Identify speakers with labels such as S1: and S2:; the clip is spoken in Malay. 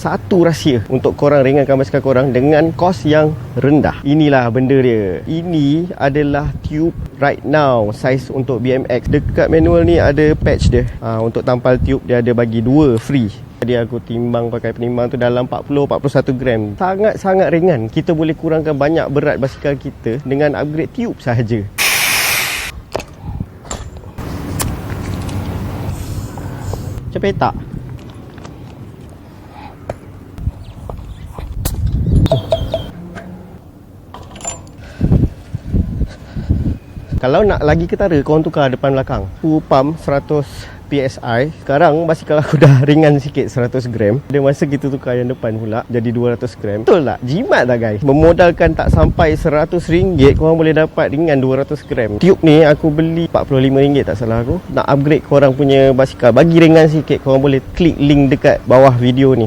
S1: satu rahsia untuk korang ringankan basikal korang dengan kos yang rendah. Inilah benda dia. Ini adalah tube right now saiz untuk BMX. Dekat manual ni ada patch dia. Untuk tampal tube dia ada bagi 2 free. Jadi aku timbang pakai penimbang tu dalam 40-41 gram. Sangat-sangat ringan. Kita boleh kurangkan banyak berat basikal kita dengan upgrade tube sahaja. Macam petak. Kalau nak lagi ketara, korang tukar depan belakang. Aku pump 100 PSI. Sekarang basikal aku dah ringan sikit, 100 gram. Ada masa kita tukar yang depan pula jadi 200 gram. Betul tak? Jimat tak guys? Memodalkan tak sampai RM100, korang boleh dapat ringan 200 gram. Tube ni aku beli RM45 tak salah aku. Nak upgrade korang punya basikal bagi ringan sikit, korang boleh klik link dekat bawah video ni.